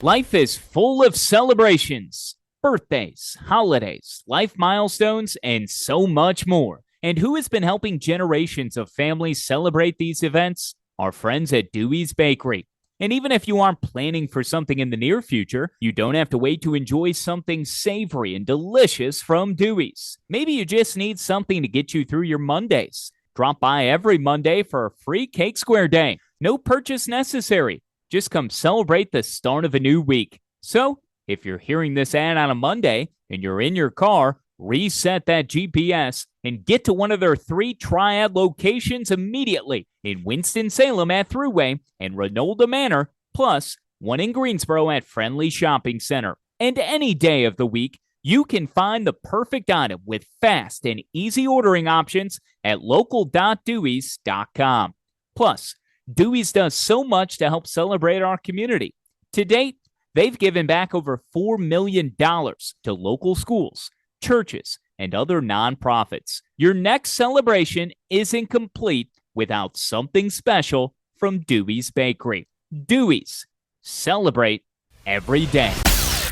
Life is full of celebrations, birthdays, holidays, life milestones, and so much more. And who has been helping generations of families celebrate these events? Our friends at Dewey's Bakery. And even if you aren't planning for something in the near future, you don't have to wait to enjoy something savory and delicious from Dewey's. Maybe you just need something to get you through your Mondays. Drop by every Monday for a free Cake Square Day. No purchase necessary. Just come celebrate the start of a new week. So, if you're hearing this ad on a Monday and you're in your car, reset that GPS and get to one of their 3 Triad locations immediately in Winston-Salem at Thruway and Renolda Manor, plus one in Greensboro at Friendly Shopping Center. And any day of the week, you can find the perfect item with fast and easy ordering options at local.deweys.com. Plus, Dewey's does so much to help celebrate our community. To date, they've given back over $4 million to local schools, churches, and other nonprofits. Your next celebration isn't complete without something special from Dewey's Bakery. Dewey's. Celebrate every day.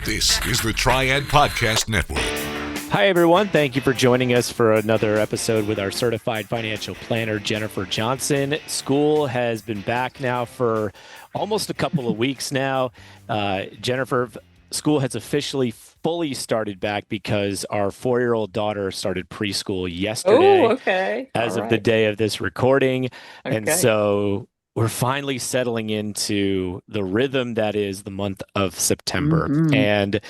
This is the Triad Podcast Network. Hi, everyone. Thank you for joining us for another episode with our certified financial planner, Jennifer Johnson. School has been back now for almost a couple of weeks now. Jennifer, school has officially fully started back because our 4-year-old daughter started preschool yesterday. Oh, okay. As of the day of this recording. Okay. And so we're finally settling into the rhythm that is the month of September. Mm-hmm. And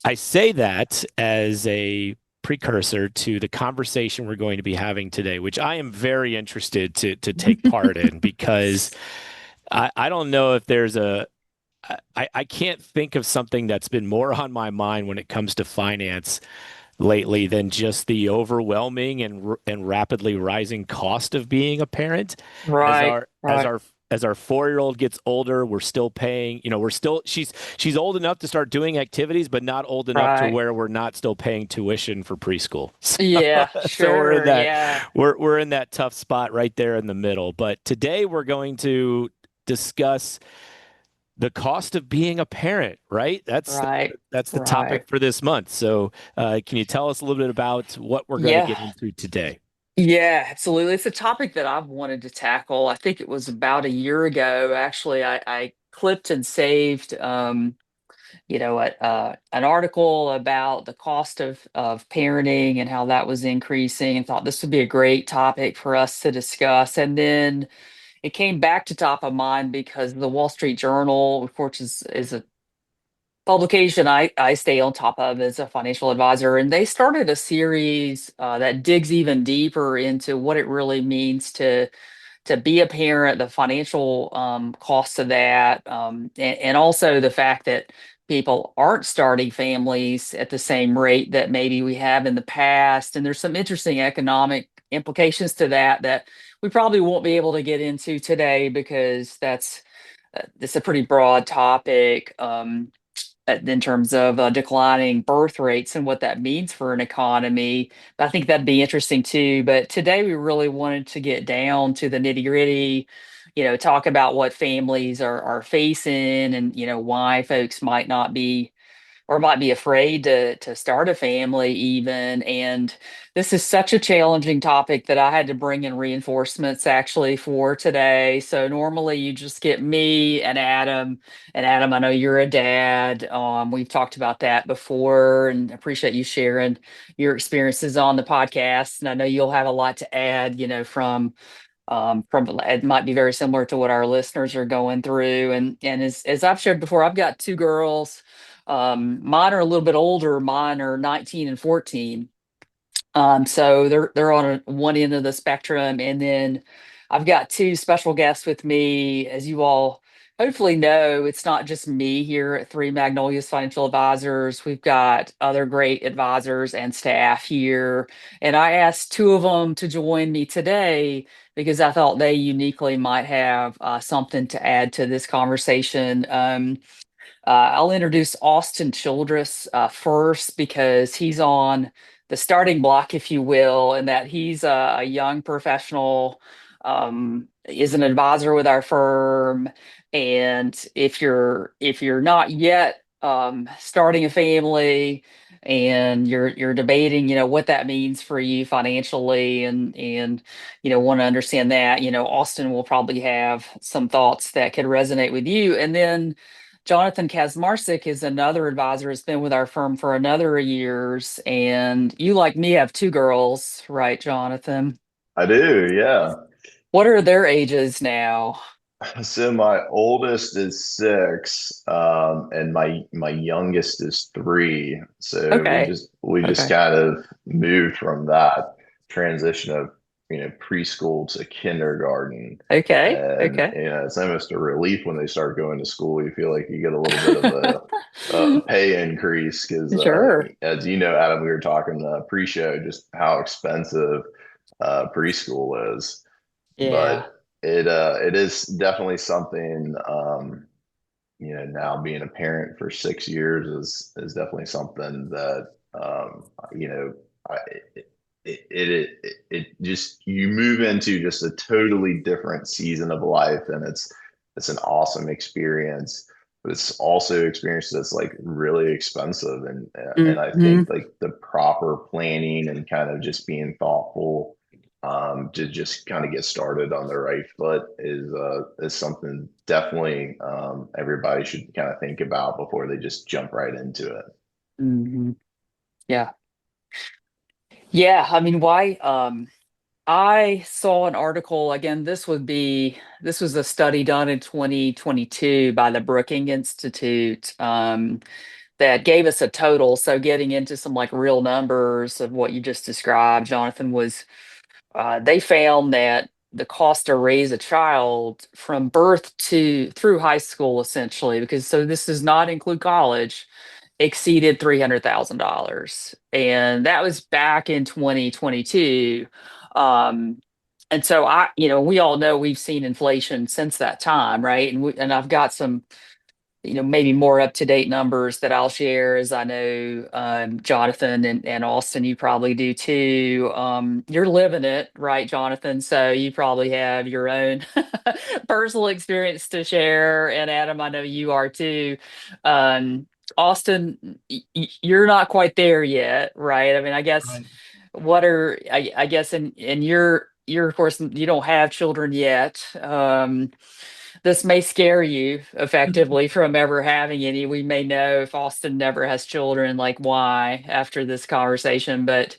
I say that as a precursor to the conversation we're going to be having today, which I am very interested to take part in, because I don't know if there's I can't think of something that's been more on my mind when it comes to finance lately than just the overwhelming and rapidly rising cost of being a parent. Right. As our 4-year-old gets older, we're still paying, she's old enough to start doing activities, but not old enough to where we're not still paying tuition for preschool. Yeah, sure. So we're in that tough spot right there in the middle. But today we're going to discuss the cost of being a parent, right? That's the topic for this month. So can you tell us a little bit about what we're going to get into today? Yeah, absolutely. It's a topic that I've wanted to tackle. I think it was about a year ago. Actually, I clipped and saved, an article about the cost of parenting and how that was increasing, and thought this would be a great topic for us to discuss. And then it came back to top of mind because the Wall Street Journal, of course, is a publication I stay on top of as a financial advisor, and they started a series that digs even deeper into what it really means to be a parent, the financial costs of that, and also the fact that people aren't starting families at the same rate that maybe we have in the past. And there's some interesting economic implications to that we probably won't be able to get into today, because it's a pretty broad topic. In terms of declining birth rates and what that means for an economy. But I think that'd be interesting too. But today we really wanted to get down to the nitty gritty, talk about what families are facing, and, why folks might not be, or might be afraid to start a family even. And this is such a challenging topic that I had to bring in reinforcements actually for today. So normally you just get me and Adam. And Adam, I know you're a dad. We've talked about that before, and appreciate you sharing your experiences on the podcast. And I know you'll have a lot to add, from it might be very similar to what our listeners are going through. And as I've shared before, I've got 2 girls. Mine are a little bit older. Mine are 19 and 14. So they're on one end of the spectrum. And then I've got 2 special guests with me. As you all hopefully know, it's not just me here at Three Magnolias Financial Advisors. We've got other great advisors and staff here. And I asked 2 of them to join me today because I thought they uniquely might have something to add to this conversation. I'll introduce Austin Childress first, because he's on the starting block, if you will, and that he's a young professional, is an advisor with our firm, And if you're not yet starting a family, and you're debating, what that means for you financially, and want to understand that, Austin will probably have some thoughts that could resonate with you. And then Jonathan Kacmarcik is another advisor, has been with our firm for another years. And you, like me, have two girls, right, Jonathan? I do, yeah. What are their ages now? So my oldest is 6, and my youngest is 3. So we Okay. just we just Okay. kind of moved from that transition of preschool to kindergarten, Okay. and Okay. it's almost a relief when they start going to school. You feel like you get a little bit of a pay increase because, Sure. as you know, Adam, we were talking pre-show just how expensive preschool is, Yeah. but it is definitely something. Now being a parent for 6 years is definitely something that you know I, it just you move into just a totally different season of life, and it's an awesome experience. But it's also experience that's like really expensive, and I Hmm. think like the proper planning and kind of just being thoughtful to just kind of get started on the right foot is something definitely everybody should kind of think about before they just jump right into it. Hmm. Yeah. Yeah. I mean, why? I saw an article again. This was a study done in 2022 by the Brookings Institute, that gave us a total. So getting into some like real numbers of what you just described, Jonathan, was they found that the cost to raise a child from birth to through high school, essentially, because so this does not include college, exceeded $300,000, and that was back in 2022. Um, and so we all know we've seen inflation since that time, right? And I've got some, maybe more up to date numbers that I'll share, as I know, Jonathan and Austin, you probably do too. You're living it, right, Jonathan? So you probably have your own personal experience to share. And Adam, I know you are too. Um, Austin, you're not quite there yet, right? I mean, I guess Right. I guess in your of course you don't have children yet. This may scare you effectively from ever having any. We may know if Austin never has children, like why after this conversation, but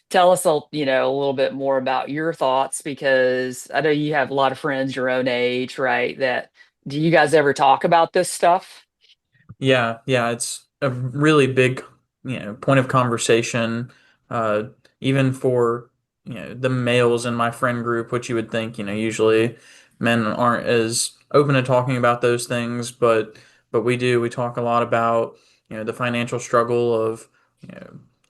tell us a little bit more about your thoughts, because I know you have a lot of friends your own age, right? That do you guys ever talk about this stuff? Yeah, yeah, it's a really big, point of conversation, uh, even for, the males in my friend group, which you would think, usually men aren't as open to talking about those things, but we do. We talk a lot about, the financial struggle of,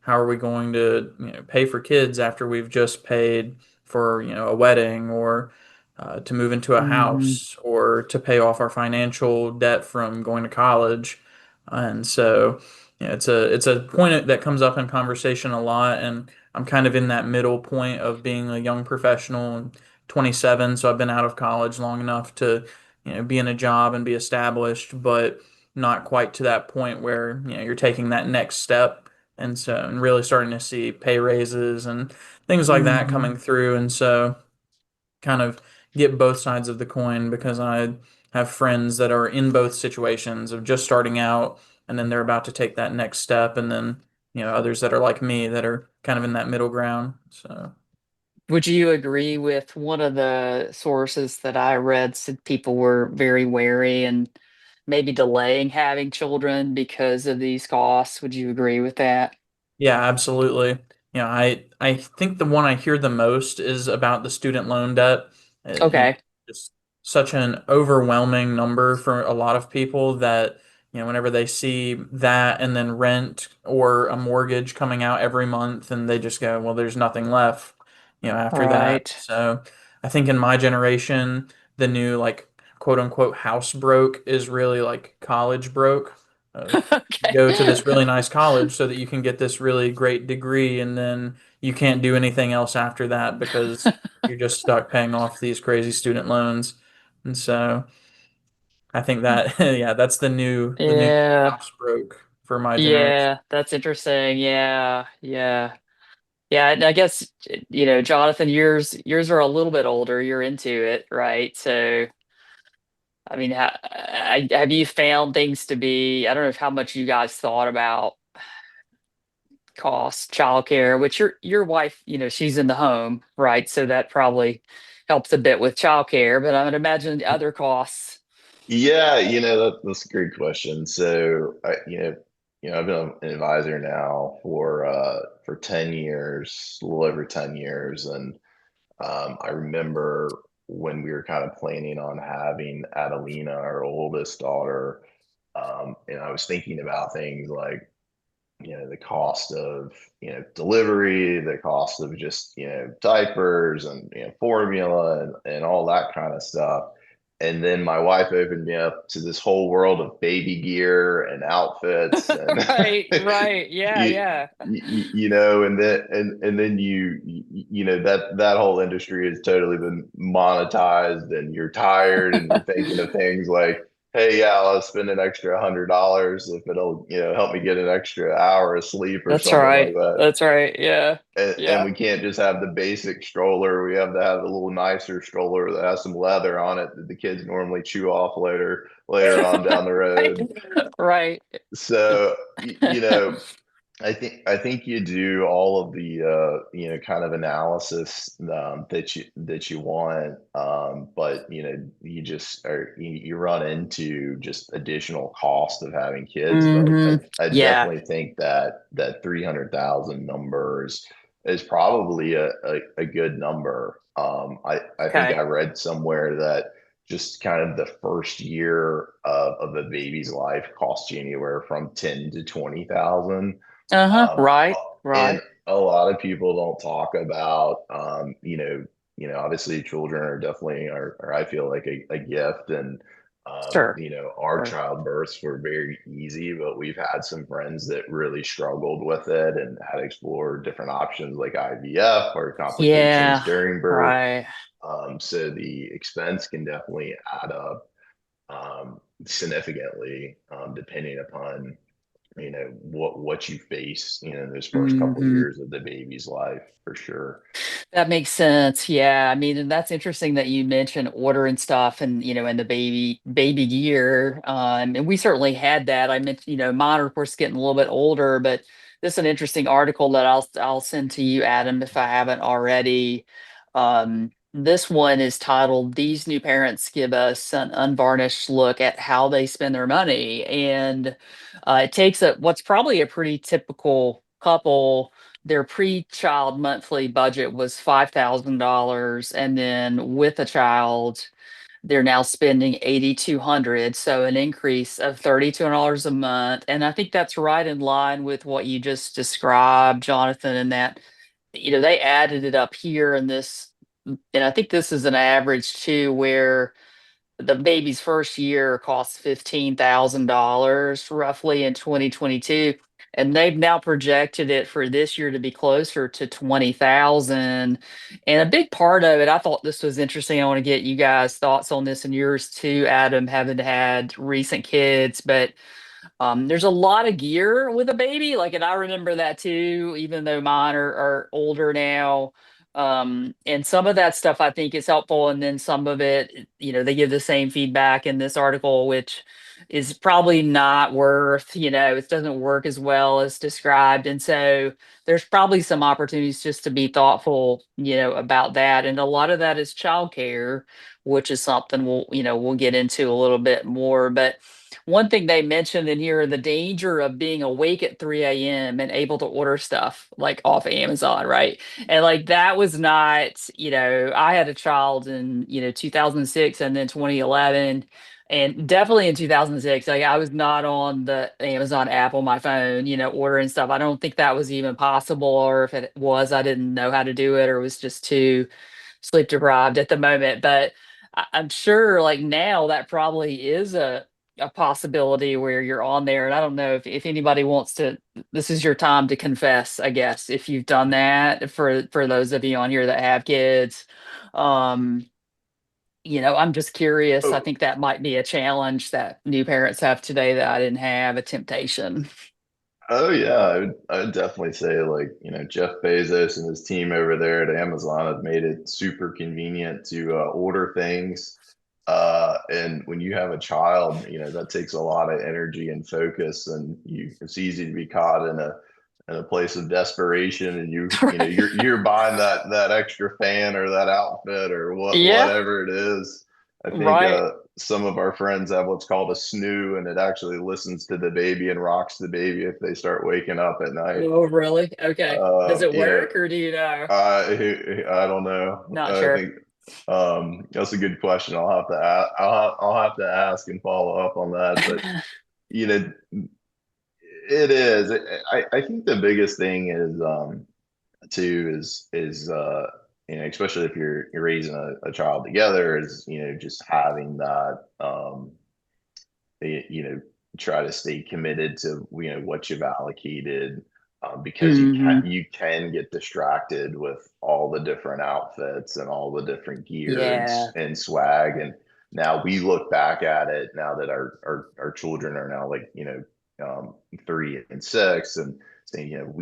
how are we going to, pay for kids after we've just paid for, a wedding or to move into a Hmm. house or to pay off our financial debt from going to college. And so, it's a point that comes up in conversation a lot. And I'm kind of in that middle point of being a young professional and 27. So I've been out of college long enough to, be in a job and be established, but not quite to that point where, you're taking that next step. And so, and really starting to see pay raises and things like that Hmm. coming through. And so, kind of get both sides of the coin because I have friends that are in both situations of just starting out and then they're about to take that next step, and then others that are like me that are kind of in that middle ground. So Would you agree with one of the sources that I read said people were very wary and maybe delaying having children because of these costs? Would you agree with that? yeah, absolutely. I think the one I hear the most is about the student loan debt. Okay. Just such an overwhelming number for a lot of people that, whenever they see that and then rent or a mortgage coming out every month and they just go, well, there's nothing left, after that. Right. So I think in my generation, the new like quote unquote house broke is really like college broke. Of you Okay. go to this really nice college so that you can get this really great degree and then you can't do anything else after that because you're just stuck paying off these crazy student loans. And so, I think that yeah, that's the new Yeah. house broke for my generation. Yeah, that's interesting. Yeah. Yeah. Yeah, and I guess Jonathan, yours are a little bit older. You're into it, right? So, I mean, have you found things to be? I don't know if how much you guys thought about cost, childcare, which your wife, she's in the home, right? So that probably helps a bit with childcare, but I would imagine the other costs. Yeah, that's a great question. So, I've been an advisor now for 10 years, a little over 10 years, and I remember when we were kind of planning on having Adelina, our oldest daughter, and I was thinking about things like the cost of delivery, the cost of just diapers and formula and all that kind of stuff. And then my wife opened me up to this whole world of baby gear and outfits and Right, right. Yeah, you, yeah. and then that whole industry has totally been monetized, and you're tired and you're thinking of things like, hey, yeah, I'll spend an extra $100 if it'll, help me get an extra hour of sleep or That's something like right. that. That's right. Yeah. And Yeah. we can't just have the basic stroller. We have to have a little nicer stroller that has some leather on it that the kids normally chew off later on down the Right. road. Right. So, I think you do all of the kind of analysis that you want, but you run into just additional cost of having kids. But I, Hmm. I Yeah. definitely think that 300,000 numbers is probably a good number. I think Okay. I read somewhere that just kind of the first year of a baby's life costs you anywhere from 10 to 20,000. Uh-huh. um, Right. and Right. a lot of people don't talk about, obviously children are definitely are I feel like a gift, and Sure. our Sure. childbirths were very easy, but we've had some friends that really struggled with it and had explored different options like IVF or complications Yeah. during birth. Right. So the expense can definitely add up significantly, depending upon what you face in those first couple of Hmm. years of the baby's life, for sure. That makes sense. Yeah. I mean, and that's interesting that you mentioned order and stuff and, and the baby gear. And we certainly had that. I mentioned, mine are of course getting a little bit older, but this is an interesting article that I'll send to you, Adam, if I haven't already. This one is titled "These New Parents Give Us an Unvarnished Look at How They Spend Their Money." And it takes what's probably a pretty typical couple. Their pre-child monthly budget was $5,000, and then with a child, they're now spending 8,200, so an increase of $3,200 a month. And I think that's right in line with what you just described, Jonathan, in that they added it up here in this, and I think this is an average too, where the baby's first year costs $15,000 roughly in 2022, and they've now projected it for this year to be closer to 20,000. And a big part of it, I thought this was interesting. I want to get you guys' thoughts on this and yours too, Adam, having had recent kids, but there's a lot of gear with a baby. Like, and I remember that too, even though mine are older now. And some of that stuff I think is helpful. And then some of it, they give the same feedback in this article, which is probably not worth, it doesn't work as well as described. And so there's probably some opportunities just to be thoughtful, about that. And a lot of that is childcare, which is something we'll get into a little bit more. But one thing they mentioned in here, the danger of being awake at 3 a.m. and able to order stuff like off Amazon, right? And like that was not, I had a child in, 2006 and then 2011. And definitely in 2006, like I was not on the Amazon app on my phone, ordering stuff. I don't think that was even possible, or if it was, I didn't know how to do it or was just too sleep deprived at the moment. But I'm sure like now that probably is a possibility where you're on there. And I don't know if anybody wants to, this is your time to confess, I guess, if you've done that for those of you on here that have kids. Um, I'm just curious. I Oh, think that might be a challenge that new parents have today that I didn't have, a temptation. oh yeah, I would definitely say like, Jeff Bezos and his team over there at Amazon have made it super convenient to order things. And when you have a child, that takes a lot of energy and focus, and it's easy to be caught in a place of desperation, and you're buying that extra fan or that outfit or Yeah, whatever it is. I think right. some of our friends have what's called a snoo, and it actually listens to the baby and rocks the baby if they start waking up at night. Oh, really? Okay. Does it You know, work or do you know? I don't know. Not I sure. think that's a good question. I'll have to ask and follow up on that. But you know, it is. I think the biggest thing is too is especially if you're raising a child together, is just having that you know try to stay committed to what you've allocated, because Hmm. you can get distracted with all the different outfits and all the different gear Yeah. and swag. And now we look back at it, now that our children are now like 3 and 6, and saying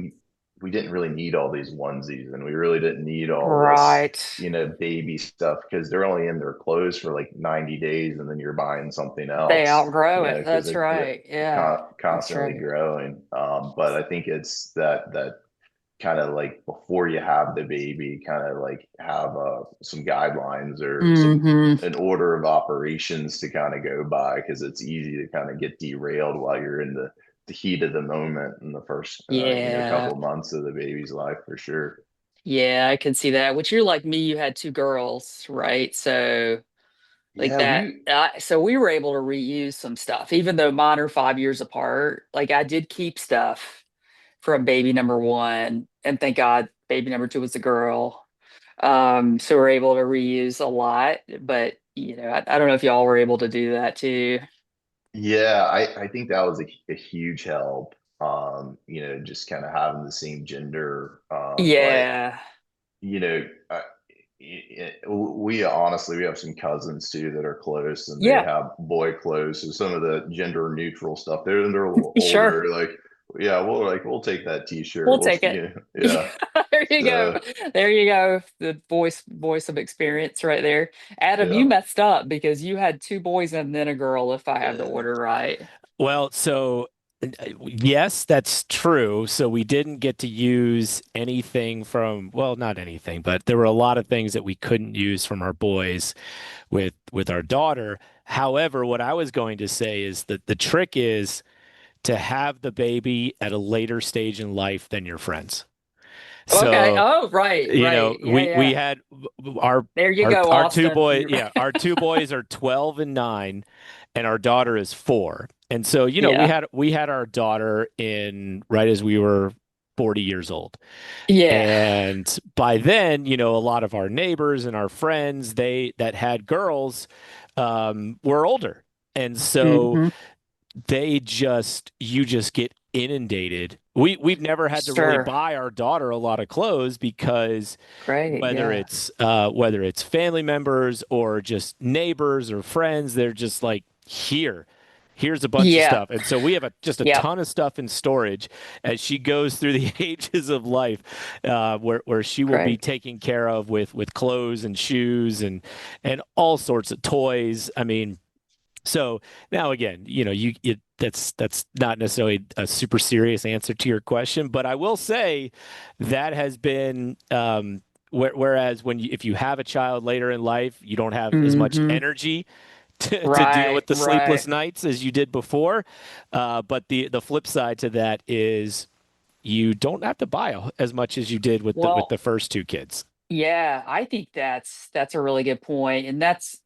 we didn't really need all these onesies, and we really didn't need all this Right. baby stuff, because they're only in their clothes for like 90 days, and then you're buying something They else, outgrow it. because That's they're right. Yeah. That's constantly right. growing. But I think it's that kind of like before you have the baby, kind of like have some guidelines or some Hmm. an order of operations to kind of go by, because it's easy to kind of get derailed while you're in the heat of the moment in the first Yeah. couple months of the baby's life, for sure. Yeah, I can see that. Which you're like me, you had two girls, right? So like Yeah, that. we So we were able to reuse some stuff, even though mine are 5 years apart. Like I did keep stuff from baby number one, and thank God baby number two was a girl. So we're able to reuse a lot, but I don't know if y'all were able to do that too. Yeah, I think that was a huge help. Just kind of having the same gender. But Yeah. you know, I, we honestly, we have some cousins too that are close, and they Yeah. have boy clothes. So some of the gender neutral stuff, they're a little Sure. older. Like, yeah, we'll take that We'll T-shirt. take it. Yeah. There you go. So There you go. The voice of experience right there. Adam, you yeah, messed up because you had two boys and then a girl, if I have the Uh, order right. Well, so yes, that's true. So we didn't get to use anything from, well, not anything, but there were a lot of things that we couldn't use from our boys with our daughter. However, what I was going to say is that the trick is to have the baby at a later stage in life than your friends. Okay. So, Oh, right, right. Yeah, we yeah. had our There you go, our two Austin. boys, You're yeah, right. our two boys are 12 and 9, and our daughter is 4. And so, Yeah. we had our daughter in right as we were 40 years old. Yeah. And by then, a lot of our neighbors and our friends, they that had girls, were older. And so Hmm. you just get inundated. We've never had to really Sure. buy our daughter a lot of clothes, because Great. Yeah. whether it's family members or just neighbors or friends, they're just like, here's a bunch of Yeah. stuff. And so we have just a Yep. ton of stuff in storage as she goes through the ages of life, where she will be Great. taken care of with clothes and shoes and all sorts of toys. I mean, so now again, that's not necessarily a super serious answer to your question, but I will say that has been, whereas if you have a child later in life, you don't have as much Hmm. energy to deal Right. with the Right. sleepless nights as you did before. But the flip side to that is you don't have to buy as much as you did with the Well, first two kids. yeah, I think that's a really good point, and that's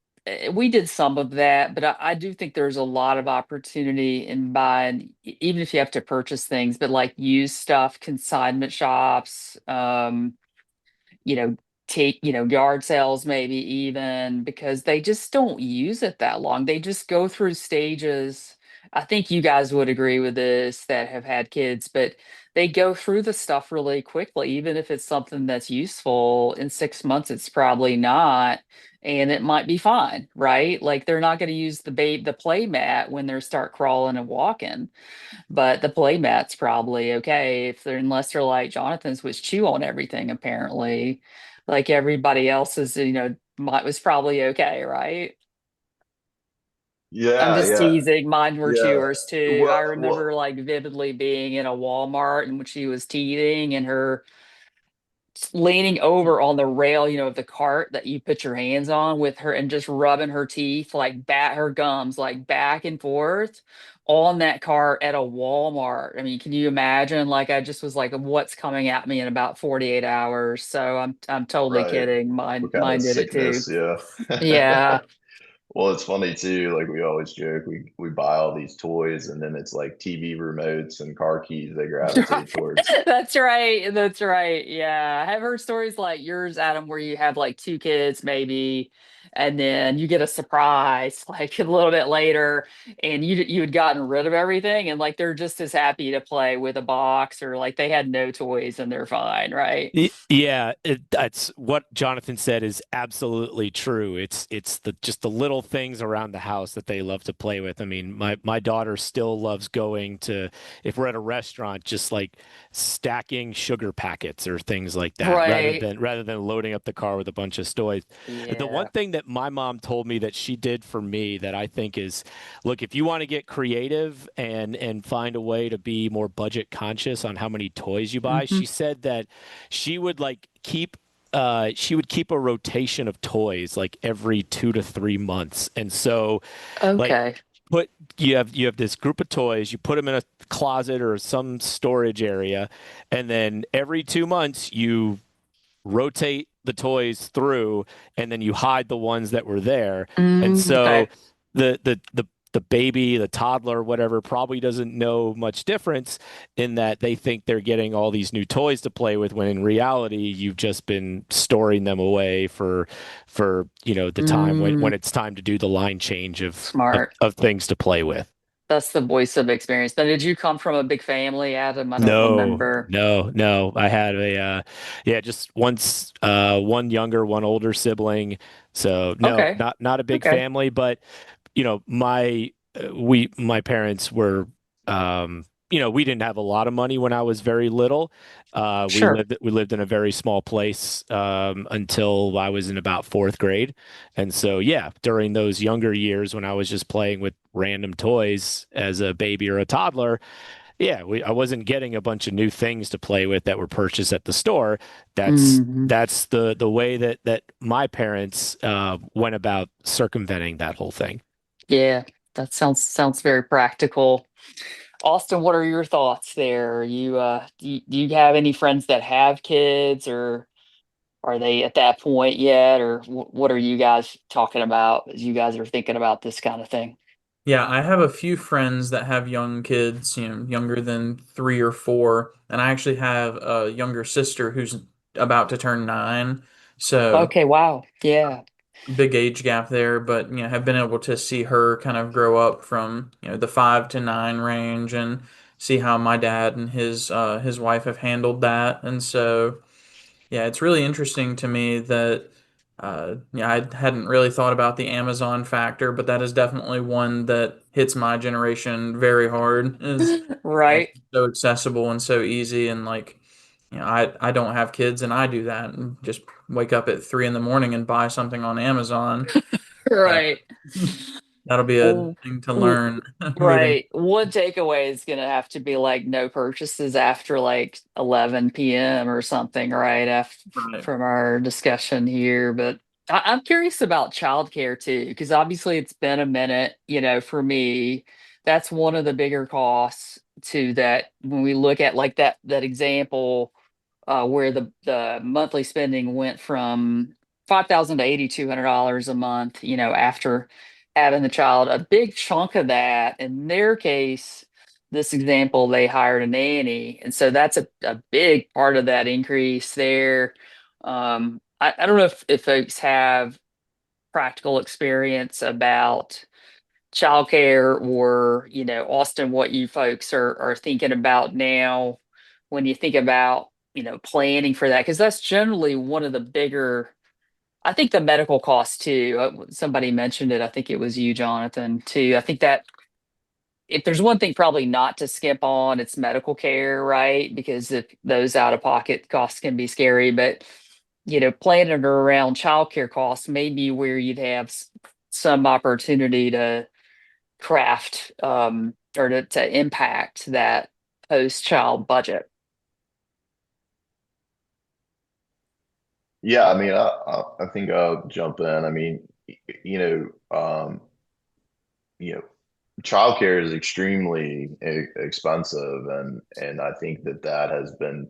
we did some of that, but I do think there's a lot of opportunity in buying, even if you have to purchase things, but like used stuff, consignment shops, you know, take, yard sales maybe even, because they just don't use it that long. They just go through stages. I think you guys would agree with this that have had kids, but they go through the stuff really quickly, even if it's something that's useful. In 6 months, it's probably not, and it might be fine, right? Like they're not going to use the play mat when they start crawling and walking, but the play mat's probably okay if they're unless they're like Jonathan's, which chew on everything apparently, like everybody else's, was probably okay, right? I'm Yeah, just yeah, teasing. Mine were yeah. chewers too. I remember like vividly being in a Walmart and when she was teething and her leaning over on the rail, of the cart that you put your hands on with her and just rubbing her teeth, like her gums, like back and forth on that cart at a Walmart. I mean, can you imagine? Like, I just was like, what's coming at me in about 48 hours? So I'm totally Right. kidding. What kind Mine of did it too. sickness? Yeah. Yeah. Well, it's funny too. Like we always joke, we buy all these toys, and then it's like TV remotes and car keys they gravitate towards. That's right. That's right. Yeah. I have heard stories like yours, Adam, where you have like two kids, maybe, and then you get a surprise like a little bit later, and you had gotten rid of everything, and like they're just as happy to play with a box, or like they had no toys and they're fine, right? Yeah, that's what Jonathan said is absolutely true. It's just the little things around the house that they love to play with. I mean, my daughter still loves going to if we're at a restaurant, just like stacking sugar packets or things like that, Right. rather than loading up the car with a bunch of toys. The one Yeah. thing that my mom told me that she did for me that I think is, look, if you want to get creative and find a way to be more budget conscious on how many toys you buy, Hmm. she said that she would like keep a rotation of toys like every 2 to 3 months. And so like Okay. put you have this group of toys, you put them in a closet or some storage area, and then every 2 months you rotate the toys through, and then you hide the ones that were there. And so Okay. the baby, the toddler, whatever, probably doesn't know much difference in that they think they're getting all these new toys to play with when in reality you've just been storing them away for the time when Mm, it's time to do the line change smart. of things to play with. That's the voice of experience. Now, did you come from a big family, Adam? I don't No, remember. no, no. I had yeah, just one younger, one older sibling. So no, Okay. not a big Okay. family, but my parents were, we didn't have a lot of money when I was very little. Sure. We lived in a very small place until I was in about fourth grade, and so yeah, during those younger years when I was just playing with random toys as a baby or a toddler. Yeah, I wasn't getting a bunch of new things to play with that were purchased at the store. That's Hmm. that's the way that my parents went about circumventing that whole thing. Yeah, that sounds very practical. Austin, what are your thoughts there? Do you have any friends that have kids, or are they at that point yet, or what are you guys talking about as you guys are thinking about this kind of thing? Yeah, I have a few friends that have young kids, younger than 3 or 4, and I actually have a younger sister who's about to turn 9. So Okay, wow. Yeah. big age gap there, but have been able to see her kind of grow up from the 5 to 9 range and see how my dad and his wife have handled that. And so yeah, it's really interesting to me that yeah, I hadn't really thought about the Amazon factor, but that is definitely one that hits my generation very hard. Is Right. so accessible and so easy, and like I don't have kids, and I do that and just wake up at 3 in the morning and buy something on Amazon. Uh, Right. that'll be a Well, thing to learn moving. right. One takeaway is going to have to be like no purchases after like 11 p.m. or something, right? Right. From our discussion here. But I'm curious about childcare too, because obviously it's been a minute, for me. That's one of the bigger costs to that when we look at like that example where the monthly spending went from 5,000 to $8,200 a month, after having the child. A big chunk of that, in their case, this example, they hired a nanny, and so that's a big part of that increase there. I don't know if folks have practical experience about childcare or Austin, what you folks are thinking about now when you think about, planning for that, because that's generally one of the bigger, I think, the medical costs too. Somebody mentioned it. I think it was you, Jonathan, too. I think that if there's one thing probably not to skip on, it's medical care, right? Because if those out of pocket costs can be scary, but planning around childcare costs may be where you'd have some opportunity to craft or to impact that post-child budget. Yeah, I mean, I think I'll jump in. I mean, you know, you know, childcare is extremely expensive, and I think that has been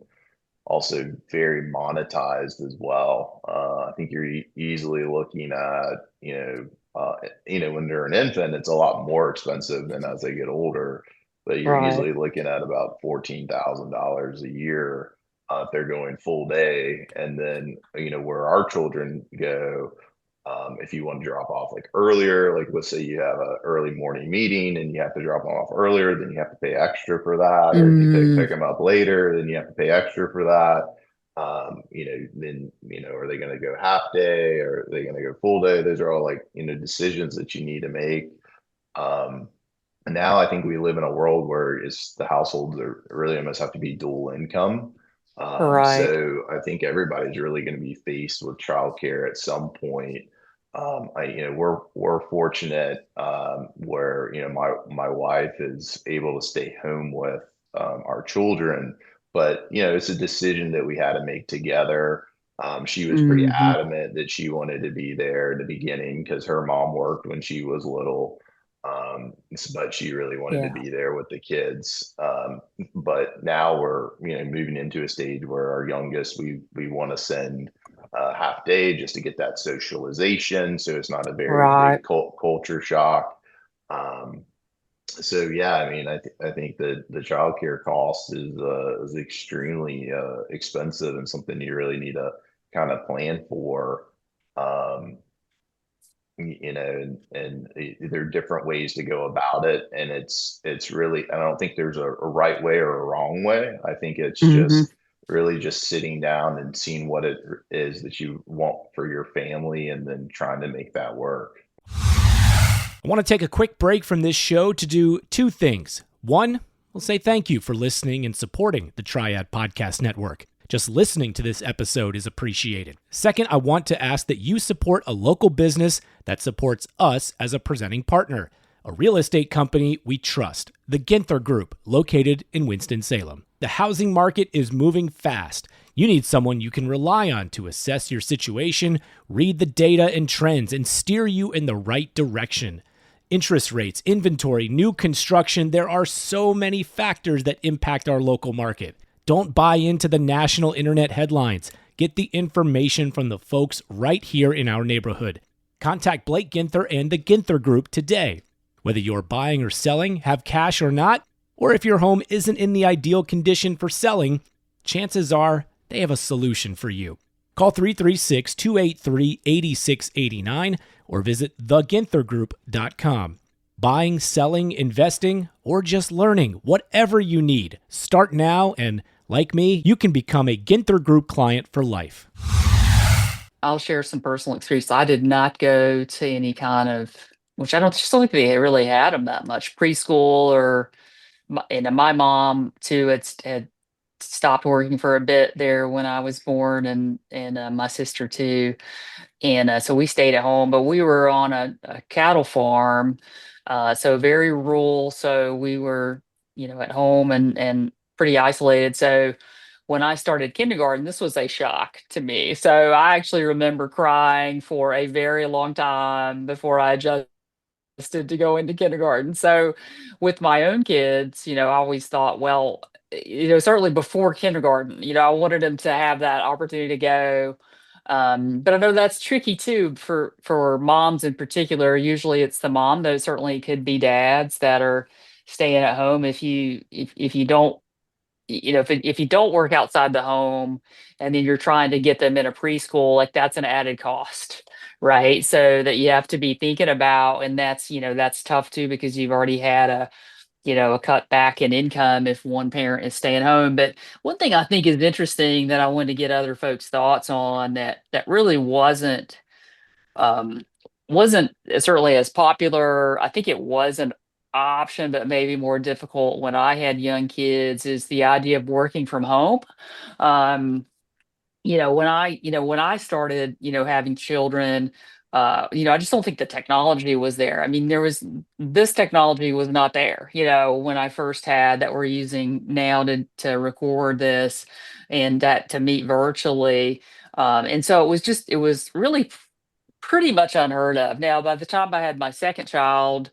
also very monetized as well. I think you're easily looking at, when they're an infant, it's a lot more expensive than as they get older, but you're Right. easily looking at about $14,000 a year if they're going full day. And then, where our children go, if you want to drop off like earlier, like let's say you have a early morning meeting and you have to drop them off earlier, then you have to pay extra for that. Or if you pick them up later, then you have to pay extra for that. Then, are they going to go half day or are they going to go full day? Those are all like, decisions that you need to make. And now I think we live in a world where the households are really almost have to be dual income. Right. So I think everybody's really going to be faced with childcare at some point. We're fortunate where my wife is able to stay home with our children, but it's a decision that we had to make together. She was pretty Hmm. adamant that she wanted to be there at the beginning because her mom worked when she was little, but she really wanted to Yeah. be there with the kids. But now we're moving into a stage where our youngest we want to send half day just to get that socialization, so it's not a very Right. big culture shock. Um, so yeah, I mean, I think that the childcare cost is extremely expensive and something you really need to kind of plan for. Um, there are different ways to go about it, and it's really, I don't think there's a right way or a wrong way. I think it's Hmm. just really just sitting down and seeing what it is that you want for your family and then trying to make that work. I want to take a quick break from this show to do two things. One, we'll say thank you for listening and supporting the Triad Podcast Network. Just listening to this episode is appreciated. Second, I want to ask that you support a local business that supports us as a presenting partner, a real estate company we trust, the Ginther Group, located in Winston-Salem. The housing market is moving fast. You need someone you can rely on to assess your situation, read the data and trends, and steer you in the right direction. Interest rates, inventory, new construction, there are so many factors that impact our local market. Don't buy into the national internet headlines. Get the information from the folks right here in our neighborhood. Contact Blake Ginther and the Ginther Group today. Whether you're buying or selling, have cash or not, or if your home isn't in the ideal condition for selling, chances are they have a solution for you. Call 336-283-8689 or visit theginthergroup.com. Buying, selling, investing, or just learning, whatever you need. Start now, and like me, you can become a Ginther Group client for life. I'll share some personal experience. I did not go to any kind of, which I don't just don't think they really had them that much, preschool or, and my mom too had stopped working for a bit there when I was born, and my sister too. And so we stayed at home, but we were on a cattle farm, so very rural. So we were, at home and pretty isolated. So when I started kindergarten, this was a shock to me. So I actually remember crying for a very long time before I adjusted to go into kindergarten. So with my own kids, I always thought, well, certainly before kindergarten, I wanted them to have that opportunity to go. But I know that's tricky too for moms in particular. Usually it's the mom, though certainly it could be dads that are staying at home if you don't if you don't work outside the home and then you're trying to get them in a preschool, like that's an added cost, right? So that you have to be thinking about, and that's tough too because you've already had a cut back in income if one parent is staying home. But one thing I think is interesting that I wanted to get other folks' thoughts on that really um, wasn't certainly as popular. I think it was an option, but maybe more difficult when I had young kids, is the idea of working from home. Um, when I started, having children, I just don't think the technology was there. I mean, this technology was not there, when I first had that we're using now to record this and that to meet virtually. And so it was really pretty much unheard of. Now, by the time I had my second child,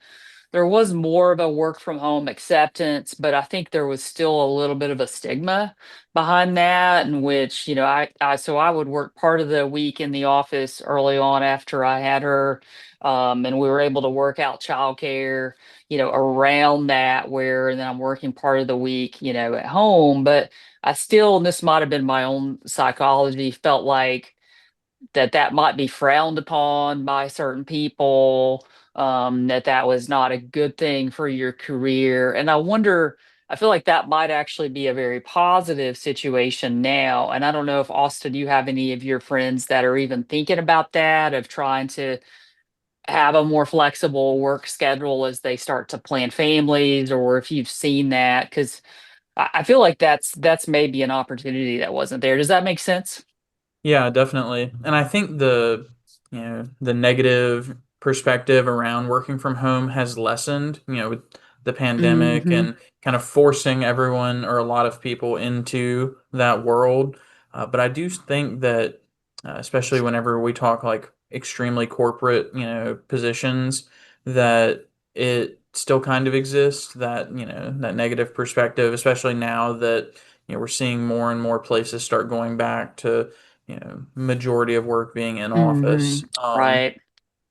there was more of a work from home acceptance, but I think there was still a little bit of a stigma behind that, in which, so I would work part of the week in the office early on after I had her. And we were able to work out childcare, around that, where then I'm working part of the week, at home. But I still, and this might have been my own psychology, felt like that might be frowned upon by certain people, that was not a good thing for your career. And I feel like that might actually be a very positive situation now. And I don't know if, Austin, you have any of your friends that are even thinking about that, of trying to have a more flexible work schedule as they start to plan families, or if you've seen that, because I feel like that's maybe an opportunity that wasn't there. Does that make sense? Yeah, definitely. And I think the negative perspective around working from home has lessened, with the pandemic Hmm. and kind of forcing everyone or a lot of people into that world. But I do think that, especially whenever we talk like extremely corporate, positions, that it still kind of exists, that, that negative perspective, especially now that, we're seeing more and more places start going back to majority of work being in Hmm. office. Right.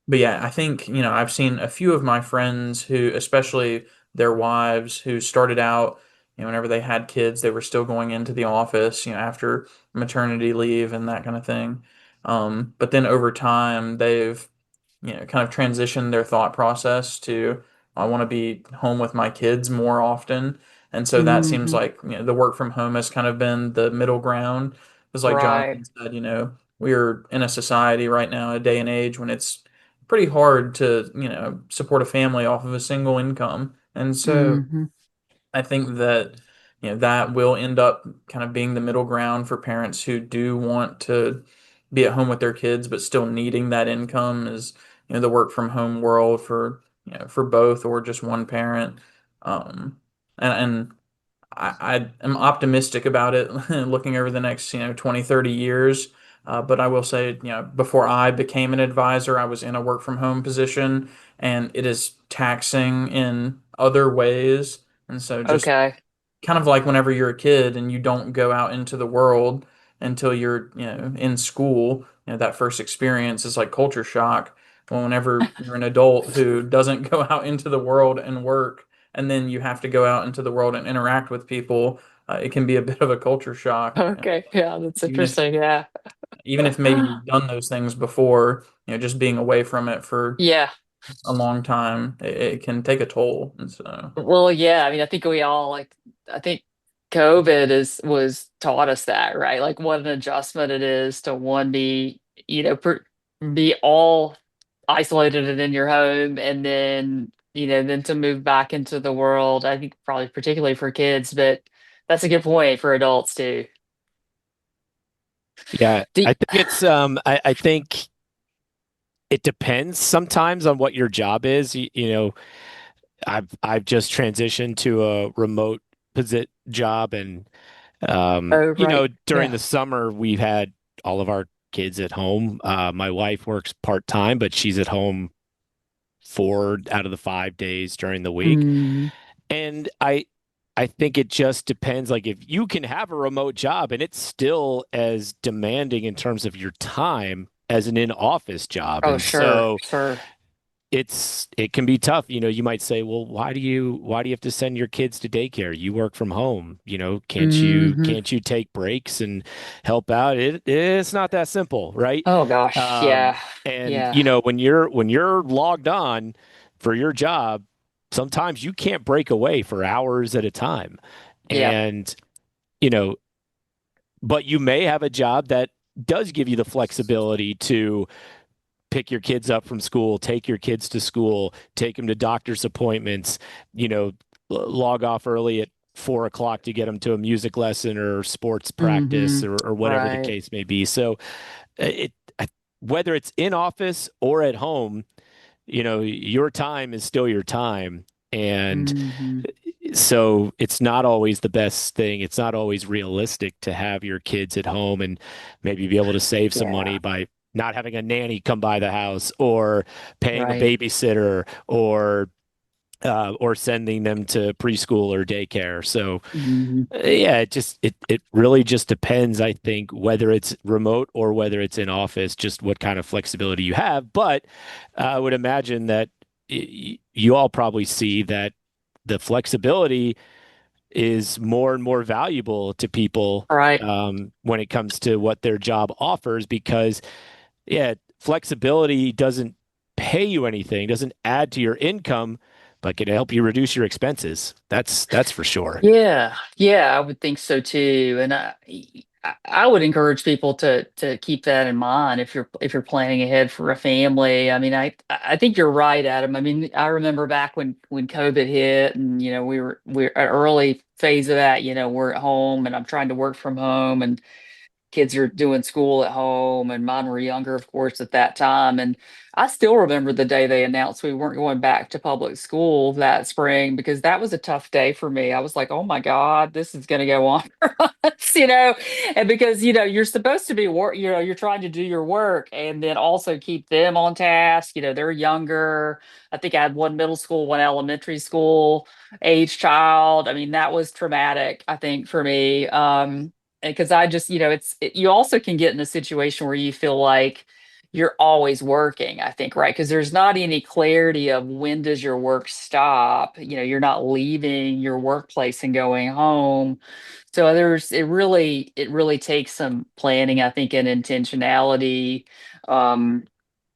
But yeah, I think, I've seen a few of my friends who, especially their wives, who started out, whenever they had kids, they were still going into the office, after maternity leave and that kind of thing. But then over time, they've, kind of transitioned their thought process to, I want to be home with my kids more often. And so that seems Hmm. like, the work from home has kind of been the middle ground. Because like Right. Jonathan said, we're in a society right now, a day and age when it's pretty hard to, support a family off of a single income. And so Hmm. I think that, that will end up kind of being the middle ground for parents who do want to be at home with their kids, but still needing that income, is, the work from home world for, for both or just one parent. Um, and I am optimistic about it looking over the next, 20, 30 years. But I will say, before I became an advisor, I was in a work from home position, and it is taxing in other ways. And so just Okay. kind of like whenever you're a kid and you don't go out into the world until you're, in school, that first experience is like culture shock. Well, whenever you're an adult who doesn't go out into the world and work, and then you have to go out into the world and interact with people, it can be a bit of a culture shock. Okay. Yeah, that's Even if interesting. Yeah. even if maybe you've done those things before, just being away from it for Yeah. a long time, it can take a toll. And so, Well, yeah. I mean, I think we all I think COVID was taught us that, right? Like what an adjustment it is to one be, be all isolated and in your home, and then, then to move back into the world. I think probably particularly for kids, but that's a good point for adults too. Yeah, Do, I think it's I think it depends sometimes on what your job is. I've just transitioned to a remote job, and oh, right. during Yeah. the summer we've had all of our kids at home. My wife works part-time, but she's at home 4 out of the 5 days during the week. Mm, And I think it just depends. Like if you can have a remote job and it's still as demanding in terms of your time as an in-office job. oh, And sure. so Sure. it can be tough. You might say, well, why do you have to send your kids to daycare? You work from home. Hmm. Can't you take breaks and help out? It's not that simple, right? Oh gosh. Um, Yeah. and Yeah. when you're logged on for your job, sometimes you can't break away for hours at a time. Yeah. And, you know, but you may have a job that does give you the flexibility to pick your kids up from school, take your kids to school, take them to doctor's appointments, log off early at 4 o'clock to get them to a music lesson or sports practice, Mm-hmm. or whatever the Right. case may be. So it, whether it's in office or at home, your time is still your time. And Mm-hmm. so it's not always the best thing. It's not always realistic to have your kids at home and maybe be able to save some money Yeah. by not having a nanny come by the house, or paying a Right. babysitter, or sending them to preschool or daycare. So Mm-hmm. yeah, it really just depends, I think, whether it's remote or whether it's in office, just what kind of flexibility you have. But I would imagine that you all probably see that the flexibility is more and more valuable to people, Right. when it comes to what their job offers, because yeah, flexibility doesn't pay you anything, doesn't add to your income, but can help you reduce your expenses. That's for sure. Yeah, yeah, I would think so too. And I would encourage people to keep that in mind if you're planning ahead for a family. I mean, I think you're right, Adam. I mean, I remember back when COVID hit, and we're an early phase of that. We're at home, and I'm trying to work from home, and kids are doing school at home, and mine were younger, of course, at that time. And I still remember the day they announced we weren't going back to public school that spring, because that was a tough day for me. I was like, oh my God, this is going to go on for months. And because you're supposed to be work, you're trying to do your work and then also keep them on task. They're younger. I think I had one middle school, one elementary school age child. I mean, that was traumatic, I think, for me. Because I just, you also can get in a situation where you feel like you're always working, I think, right? Because there's not any clarity of when does your work stop. You're not leaving your workplace and going home. So it really takes some planning, I think, and intentionality. Um,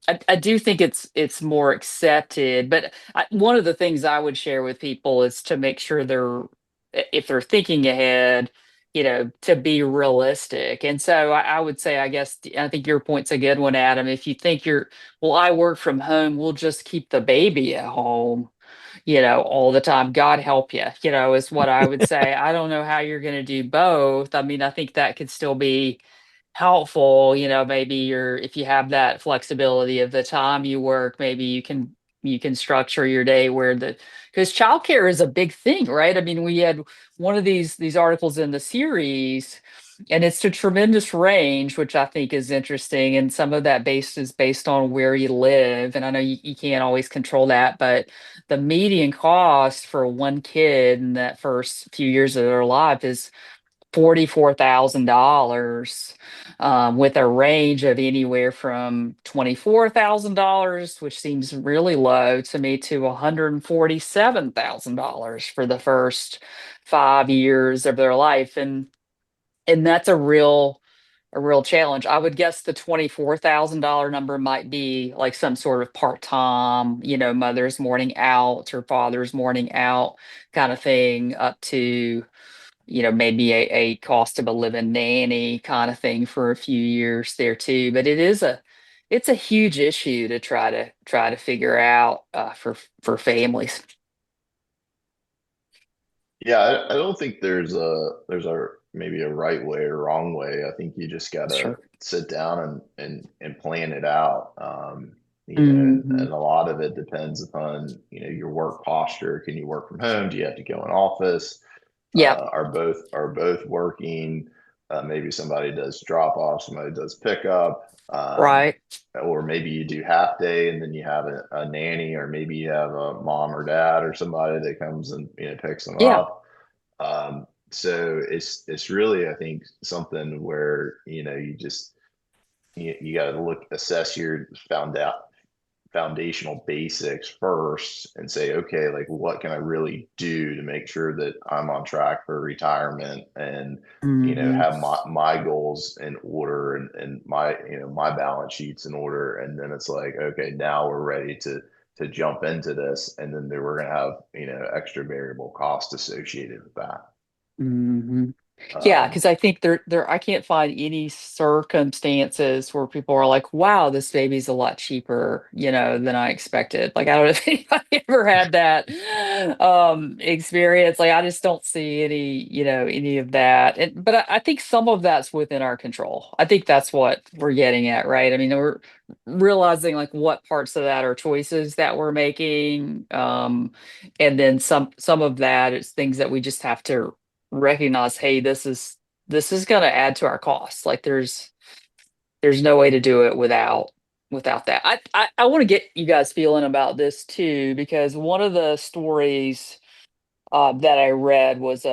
I do think it's more accepted, but one of the things I would share with people is to make sure if they're thinking ahead, to be realistic. And so I would say, I guess, I think your point's a good one, Adam. If you think well, I work from home, we'll just keep the baby at home, all the time. God help you, is what I would say. I don't know how you're going to do both. I mean, I think that could still be helpful. Maybe if you have that flexibility of the time you work, maybe you can structure your day because childcare is a big thing, right? I mean, we had one of these articles in the series, and it's a tremendous range, which I think is interesting. And some of that is based on where you live. And I know you can't always control that, but the median cost for one kid in that first few years of their life is $44,000, with a range of anywhere from $24,000, which seems really low to me, to $147,000 for the first 5 years of their life. And that's a real challenge. I would guess the $24,000 number might be like some sort of part-time, mother's morning out or father's morning out kind of thing, up to maybe a cost of a living nanny kind of thing for a few years there too. But it's a huge issue to try to figure out, for families. Yeah, I don't think there's a maybe a right way or wrong way. I think you just gotta Sure. sit down and plan it out. And Hmm. a lot of it depends upon, your work posture. Can you work from home? Do you have to go in office? Yeah. Are both working? Maybe somebody does drop off, somebody does pickup. Right. Or maybe you do half day and then you have a nanny, or maybe you have a mom or dad or somebody that comes and picks them Yeah. up. So it's really, I think, something where you just you got to assess your foundational basics first and say, okay, like what can I really do to make sure that I'm on track for retirement, and Hmm. have my goals in order, and my my balance sheets in order. And then it's like, okay, now we're ready to to jump into this, and then they were going to have extra variable cost associated with that. Hmm. Yeah, Um, because I think I can't find any circumstances where people are like, wow, this baby's a lot cheaper, than I expected. Like, I don't know if anybody ever had that experience. Like, I just don't see any of that. But I think some of that's within our control. I think that's what we're getting at, right? I mean, we're realizing like what parts of that are choices that we're making. And then some of that is things that we just have to recognize, hey, this is going to add to our costs. Like there's no way to do it without that. I want to get you guys feeling about this too, because one of the stories that I read was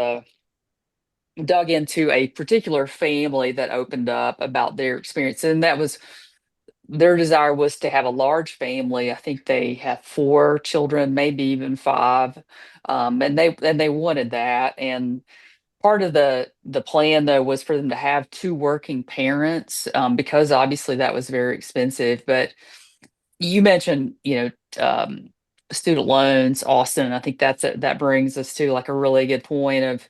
dug into a particular family that opened up about their experience, and that was their desire was to have a large family. I think they have 4 children, maybe even 5, and they wanted that. And part of the plan though was for them to have 2 working parents, because obviously that was very expensive. But you mentioned, student loans, Austin, and I think that brings us to like a really good point of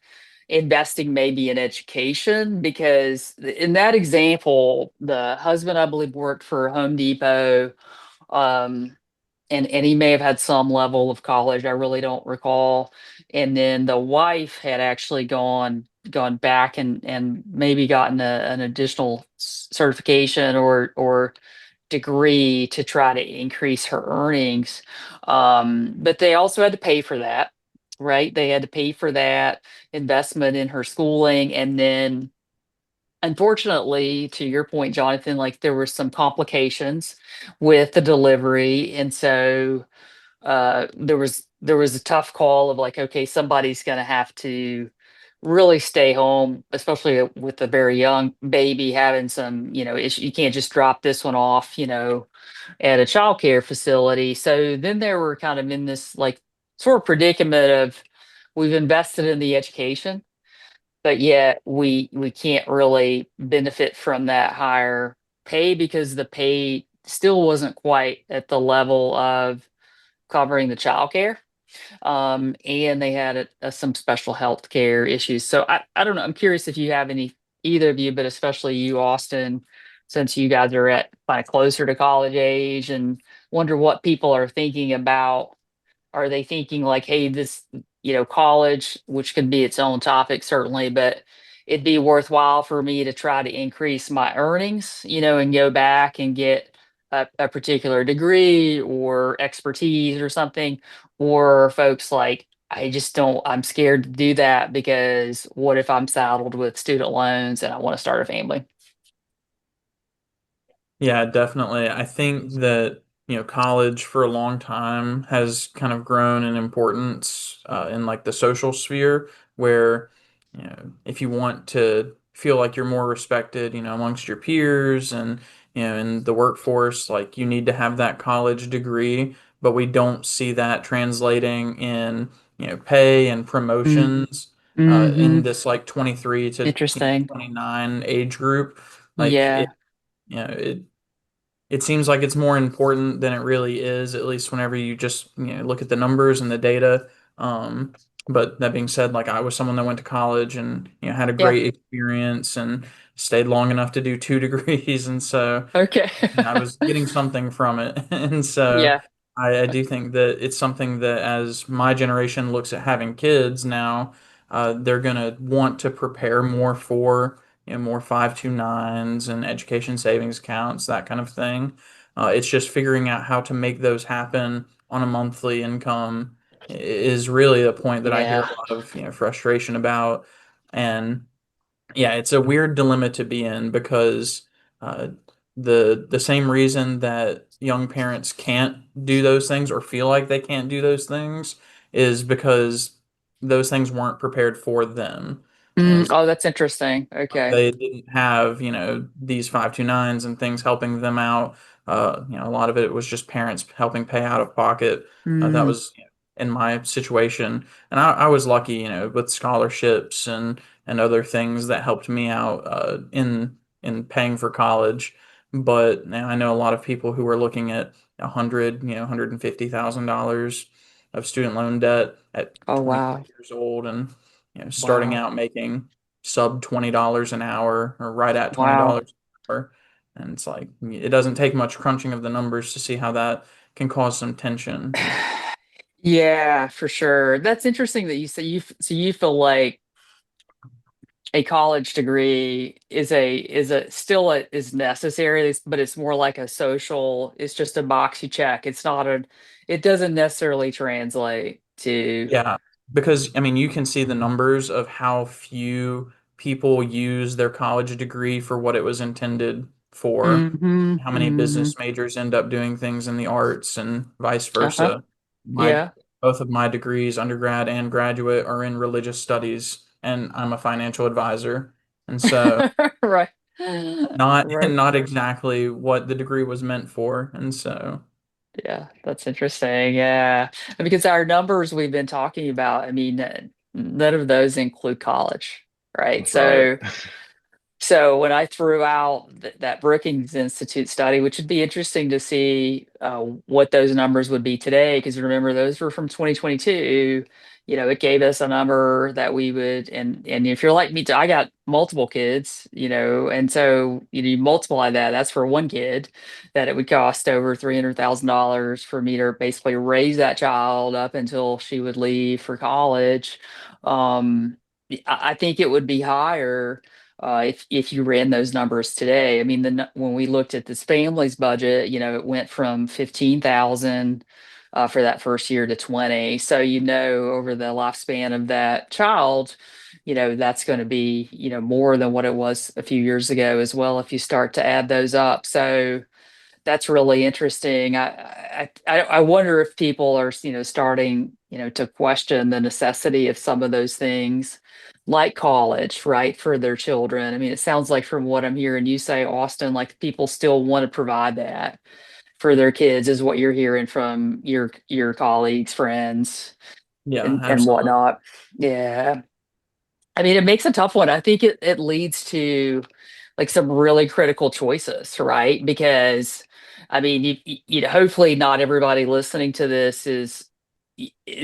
investing maybe in education, because in that example, the husband, I believe, worked for Home Depot, um, and he may have had some level of college. I really don't recall. And then the wife had actually gone back and maybe gotten an additional certification or degree to try to increase her earnings. But they also had to pay for that, right? They had to pay for that investment in her schooling. And then, unfortunately, to your point, Jonathan, like there were some complications with the delivery. And so there was a tough call of like, okay, somebody's going to have to really stay home, especially with a very young baby having some, issue. You can't just drop this one off, at a childcare facility. So then they were kind of in this like sort of predicament of, we've invested in the education, but yet we can't really benefit from that higher pay because the pay still wasn't quite at the level of covering the childcare. And they had some special health care issues. So I don't know. I'm curious if you have any, either of you, but especially you, Austin, since you guys are at kind of closer to college age, and wonder what people are thinking about. Are they thinking like, hey, this, college, which could be its own topic, certainly, but it'd be worthwhile for me to try to increase my earnings, and go back and get a particular degree or expertise or something? Or folks like, I just don't, I'm scared to do that because what if I'm saddled with student loans and I want to start a family? Yeah, definitely. I think that, college for a long time has kind of grown in importance in like the social sphere where, if you want to feel like you're more respected, amongst your peers and, in the workforce, like you need to have that college degree, but we don't see that translating in, pay and promotions Mm-hmm. in this like 23 to Interesting. 29 age group. Like Yeah. it seems like it's more important than it really is, at least whenever you just, look at the numbers and the data. Um, but that being said, like I was someone that went to college and, had a Yeah. great experience and stayed long enough to do 2 degrees. And so, Okay. I was getting something from it. And so Yeah. I do think that it's something that as my generation looks at having kids now, they're going to want to prepare more for, more 529s and education savings accounts, that kind of thing. It's just figuring out how to make those happen on a monthly income is really the point that I hear Yeah. a lot of, frustration about. And yeah, it's a weird dilemma to be in because uh, the same reason that young parents can't do those things or feel like they can't do those things is because those things weren't prepared for them. Oh, that's interesting. Okay. They didn't have, these 529s and things helping them out. A lot of it was just parents helping pay out of pocket. That Mm, was in my situation, and I was lucky, with scholarships and other things that helped me out in paying for college. But now I know a lot of people who are looking at $150,000 of student loan debt at Oh, 25 wow. years old, and starting Wow. out making sub $20 an hour, or right at Wow. $20 an hour. And it's like, it doesn't take much crunching of the numbers to see how that can cause some tension. Yeah, for sure. That's interesting that you say so you feel like a college degree is still is necessary, but it's more like a social, it's just a box you check. It's not a, it doesn't necessarily translate to. Yeah, because I mean, you can see the numbers of how few people use their college degree for what it was intended for. Mm-hmm. How many Mm-hmm. business majors end up doing things in the arts and vice Uh-huh. versa. My Yeah. Both of my degrees, undergrad and graduate, are in religious studies, and I'm a financial advisor. And so Right. not Right. not exactly what the degree was meant for. And so Yeah, that's interesting. Yeah. Because our numbers we've been talking about, I mean, none of those include college, right? That's right. So when I threw out that Brookings Institute study, which would be interesting to see what those numbers would be today, because remember those were from 2022. It gave us a number that we would, and if you're like me, I got multiple kids, and so you multiply that. That's for one kid, that it would cost over $300,000 for me to basically raise that child up until she would leave for college. I think it would be higher if you ran those numbers today. I mean, when we looked at this family's budget, it went from 15,000 for that first year to 20. So over the lifespan of that child, that's going to be more than what it was a few years ago as well if you start to add those up. So that's really interesting. I wonder if people are starting to question the necessity of some of those things, like college, right, for their children. I mean, it sounds like from what I'm hearing you say, Austin, like people still want to provide that for their kids, is what you're hearing from your colleagues, friends, yeah, and absolutely. whatnot. Yeah. I mean, it makes a tough one. I think it leads to like some really critical choices, right? Because I mean, hopefully not everybody listening to this is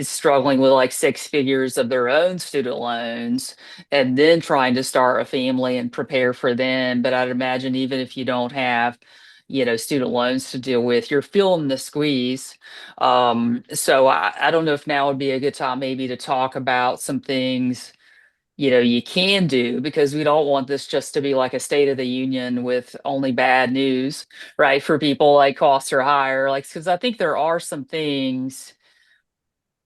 struggling with like six figures of their own student loans and then trying to start a family and prepare for them. But I'd imagine even if you don't have, student loans to deal with, you're feeling the squeeze. So I don't know if now would be a good time maybe to talk about some things you can do, because we don't want this just to be like a state of the union with only bad news, right? For people, like costs are higher, like, because I think there are some things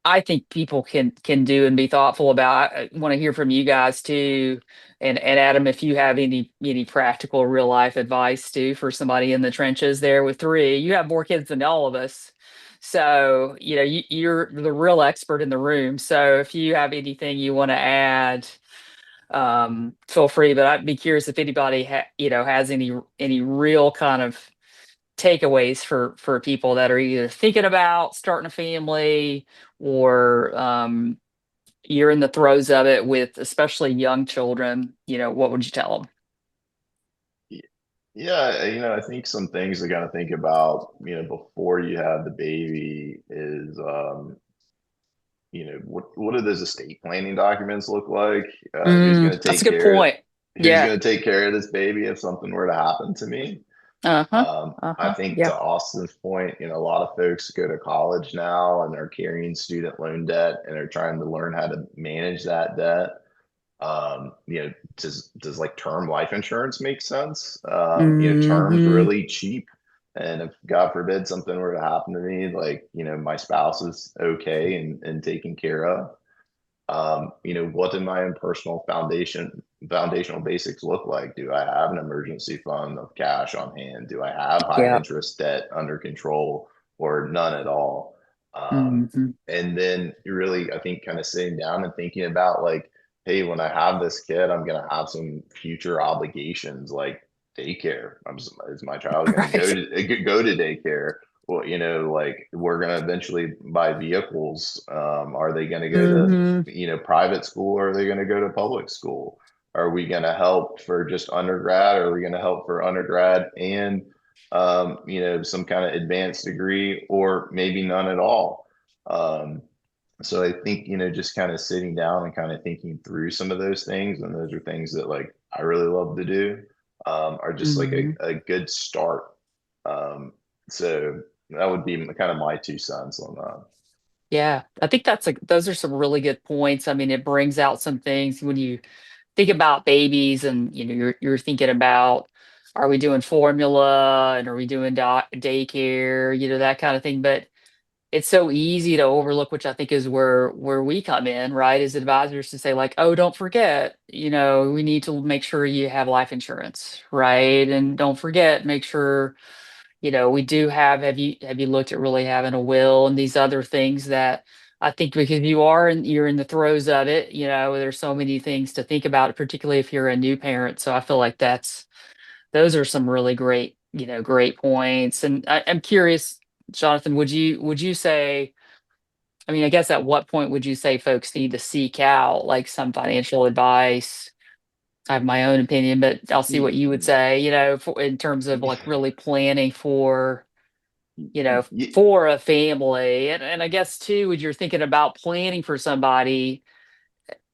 I think people can do and be thoughtful about. I want to hear from you guys too, and Adam, if you have any practical real life advice too for somebody in the trenches there with three. You have more kids than all of us, so you're the real expert in the room. So if you have anything you want to add, feel free. But I'd be curious if anybody has any real kind of takeaways for people that are either thinking about starting a family, or you're in the throes of it with especially young children. What would you tell them? Yeah, I think some things I got to think about, before you have the baby is, what do those estate planning documents look like? Who's going to That's a take good care point. who's Yeah. going to take care of this baby if something were to happen to me? Uh-huh. I Uh-huh. think Yeah. to Austin's point, a lot of folks go to college now and they're carrying student loan debt and they're trying to learn how to manage that debt. Does like term life insurance make sense? Term's Hmm. really cheap. And if God forbid something were to happen to me, like, my spouse is okay and taken care of. What do my own personal foundational basics look like? Do I have an emergency fund of cash on hand? Do I have high Yeah. interest debt under control or none at all? Hmm. And then really, I think kind of sitting down and thinking about like, hey, when I have this kid, I'm going to have some future obligations like daycare. Is my child going to Right. go to daycare? Well, like we're going to eventually buy vehicles. Are they going to go to, Hmm. private school, or are they going to go to public school? Are we going to help for just undergrad, or are we going to help for undergrad and some kind of advanced degree, or maybe none at all. Um, so I think, just kind of sitting down and kind of thinking through some of those things, and those are things that like I really love to do, are just like Mhm. a good start. So that would be kind of my 2 cents on that. Yeah, I think those are some really good points. I mean, it brings out some things when you think about babies, and you're thinking about, are we doing formula and are we doing daycare, that kind of thing. But it's so easy to overlook, which I think is where we come in, right? As advisors, to say like, oh, don't forget, we need to make sure you have life insurance, right? And don't forget, make sure, we do have you looked at really having a will and these other things that I think, because you're in the throes of it, there's so many things to think about, particularly if you're a new parent. So I feel like those are some really great, great points. And I'm curious, Jonathan, would you say, I mean, I guess at what point would you say folks need to seek out like some financial advice? I have my own opinion, but I'll see what you would Y- say, in terms of like really planning for, y- for a family. And I guess too, when you're thinking about planning for somebody,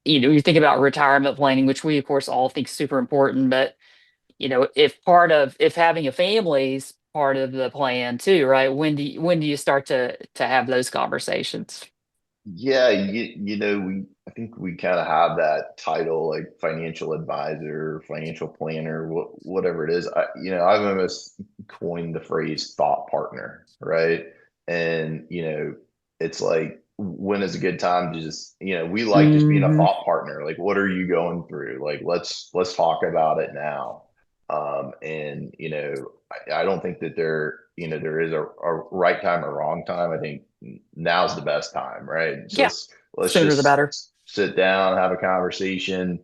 you're thinking about retirement planning, which we of course all think super important, but if having a family is part of the plan too, right? When do you start to have those conversations? Yeah, I think we kind of have that title, like financial advisor, financial planner, whatever it is. I've almost coined the phrase thought partner, right? And, it's like, when is a good time to just, we like just being a Hmm. thought partner. Like, what are you going through? Like, let's talk about it now. And, I don't think that there is a right time or wrong time. I think now's the best time, right? So Yeah, let's sooner the better. just sit down, have a conversation,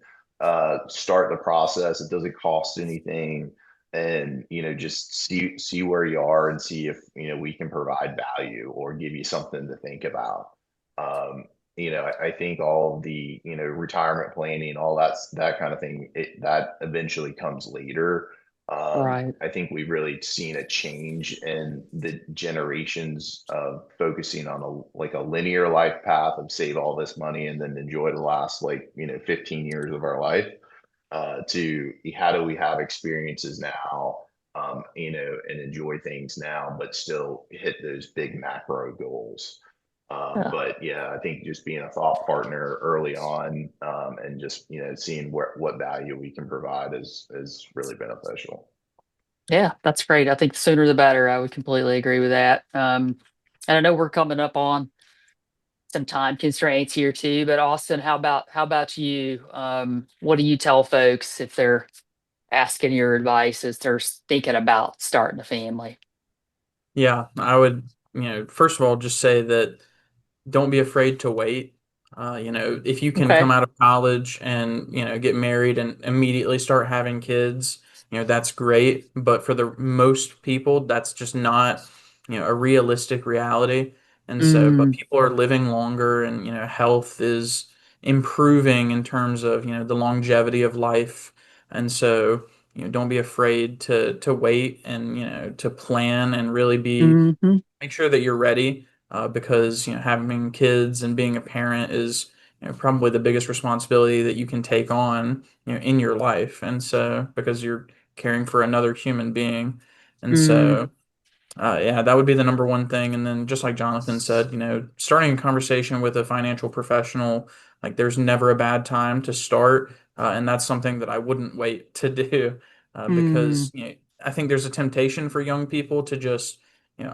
start the process. It doesn't cost anything, and just see where you are and see if we can provide value or give you something to think about. I think all of the retirement planning, all that kind of thing, that eventually comes later. Right. I think we've really seen a change in the generations of focusing on like a linear life path of save all this money and then enjoy the last, like, 15 years of our life, to how do we have experiences now, and enjoy things now, but still hit those big macro goals. Yeah. But yeah, I think just being a thought partner early on, and just, seeing what value we can provide is really beneficial. Yeah, that's great. I think the sooner the better. I would completely agree with that. And I know we're coming up on some time constraints here too, but Austin, how about you? What do you tell folks if they're asking your advice as they're thinking about starting a family? Yeah, I would, first of all, just say that don't be afraid to wait. If you can come Okay. out of college and, get married and immediately start having kids, that's great. But for the most people, that's just not, a realistic reality. And so, but Mm, people are living longer and, health is improving in terms of, the longevity of life. And so, don't be afraid to wait and, to plan and really hmm. make sure that you're ready, because having kids and being a parent is probably the biggest responsibility that you can take on in your life, and so because you're caring for another human being, and Mm, so yeah, that would be the number one thing. And then, just like Jonathan said, starting a conversation with a financial professional, like there's never a bad time to start. And that's something that I wouldn't wait to do, mm, because I think there's a temptation for young people to just,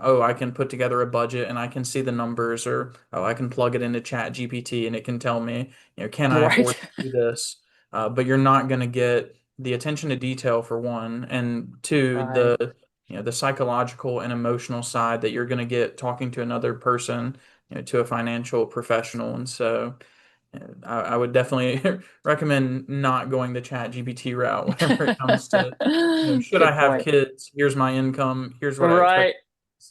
oh, I can put together a budget and I can see the numbers, or oh, I can plug it into Chat GPT and it can tell me, can I afford right. to do this? But you're not going to get the attention to detail, for one, and two, Right. the psychological and emotional side that you're going to get talking to another person, to a financial professional. And so I would definitely recommend not going the Chat GPT route whenever it comes to, should I Good have point. kids? Here's my income. Here's what I expect. Right.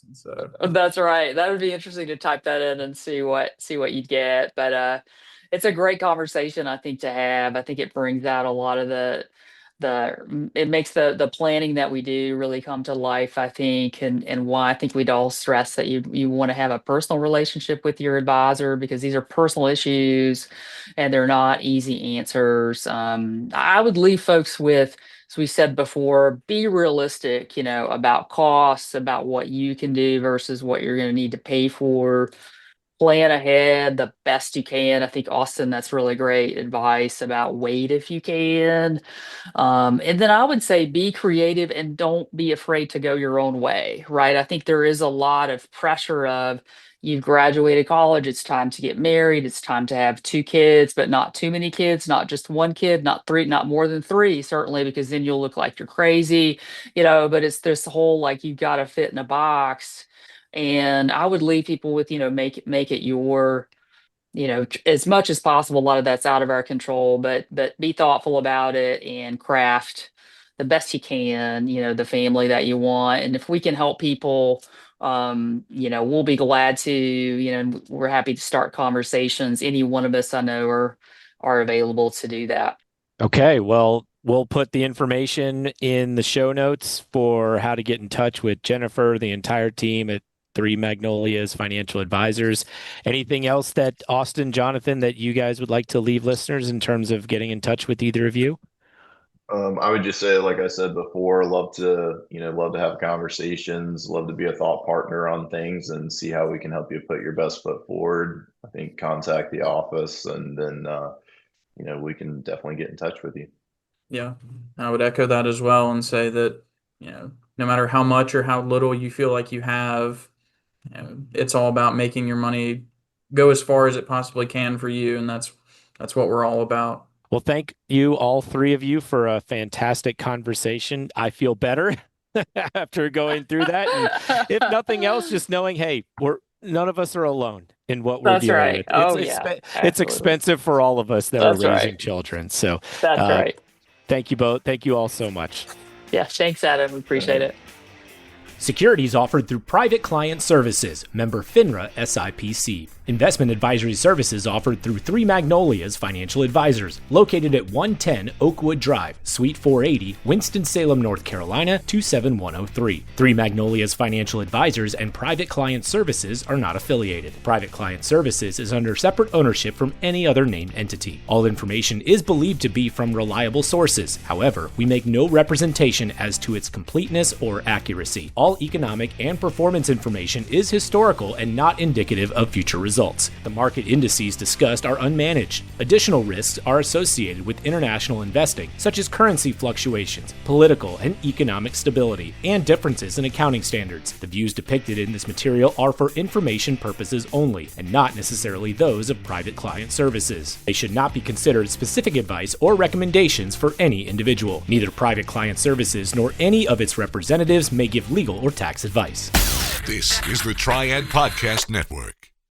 And so, That's right. That would be interesting to type that in and see what you'd get. But it's a great conversation, I think, to have. I think it brings out a lot of it makes the planning that we do really come to life, I think, and why I think we'd all stress that you want to have a personal relationship with your advisor, because these are personal issues and they're not easy answers. I would leave folks with, as we said before, be realistic, about costs, about what you can do versus what you're going to need to pay for. Plan ahead the best you can. I think, Austin, that's really great advice about wait if you can. And then I would say be creative and don't be afraid to go your own way, right? I think there is a lot of pressure of, you've graduated college, it's time to get married, it's time to have 2 kids, but not too many kids, not just 1 kid, not 3, not more than 3, certainly, because then you'll look like you're crazy, but it's this whole, like, you've got to fit in a box. And I would leave people with, make it your, as much as possible. A lot of that's out of our control, but be thoughtful about it and craft the best you can, the family that you want. And if we can help people, we'll be glad to, and we're happy to start conversations. Any one of us I know are available to do that. Okay, well, we'll put the information in the show notes for how to get in touch with Jennifer, the entire team at Three Magnolias Financial Advisors. Anything else that Austin, Jonathan, that you guys would like to leave listeners in terms of getting in touch with either of you? I would just say, like I said before, love to have conversations, love to be a thought partner on things and see how we can help you put your best foot forward. I think contact the office, and then, we can definitely get in touch with you. Yeah, I would echo that as well and say that, no matter how much or how little you feel like you have, it's all about making your money go as far as it possibly can for you. And that's what we're all about. Well, thank you, all three of you, for a fantastic conversation. I feel better after going through that. And if nothing else, just knowing, hey, none of us are alone in what we're dealing right. with. It's expensive for all of us that are raising children. So that's right. Thank you both. Thank you all so much. Yeah, thanks, Adam. We appreciate it. Securities offered through Private Client Services, member FINRA SIPC. Investment advisory services offered through Three Magnolias Financial Advisors, located at 110 Oakwood Drive, Suite 480, Winston-Salem, North Carolina, 27103. Three Magnolias Financial Advisors and Private Client Services are not affiliated. Private Client Services is under separate ownership from any other named entity. All information is believed to be from reliable sources. However, we make no representation as to its completeness or accuracy. All economic and performance information is historical and not indicative of future results. The market indices discussed are unmanaged. Additional risks are associated with international investing, such as currency fluctuations, political and economic stability, and differences in accounting standards. The views depicted in this material are for information purposes only, and not necessarily those of Private Client Services. They should not be considered specific advice or recommendations for any individual. Neither Private Client Services nor any of its representatives may give legal or tax advice. This is the Triad Podcast Network.